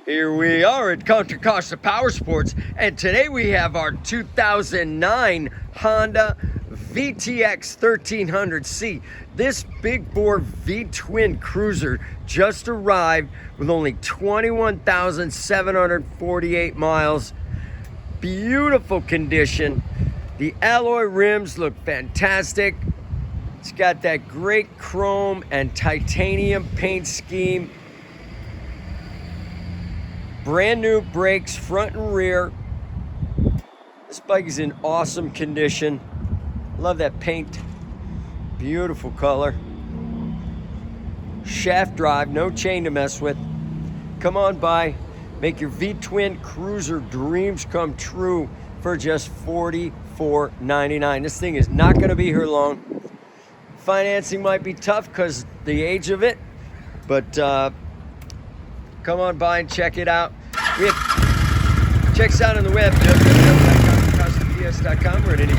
Here we are at Contra Costa Powersports, and today we have our 2009 Honda VTX1300C. This big bore V-Twin cruiser just arrived with only 21,748 miles. Beautiful condition. The alloy rims look fantastic. It's got that great chrome and titanium paint scheme. Brand new brakes, front and rear. This bike is in awesome condition. Love that paint. Beautiful color. Shaft drive, no chain to mess with. Come on by. Make your V-Twin cruiser dreams come true for just $44.99. This thing is not going to be here long. Financing might be tough because the age of it, but come on by and check it out. Check us out on the web, www.consign.com or at any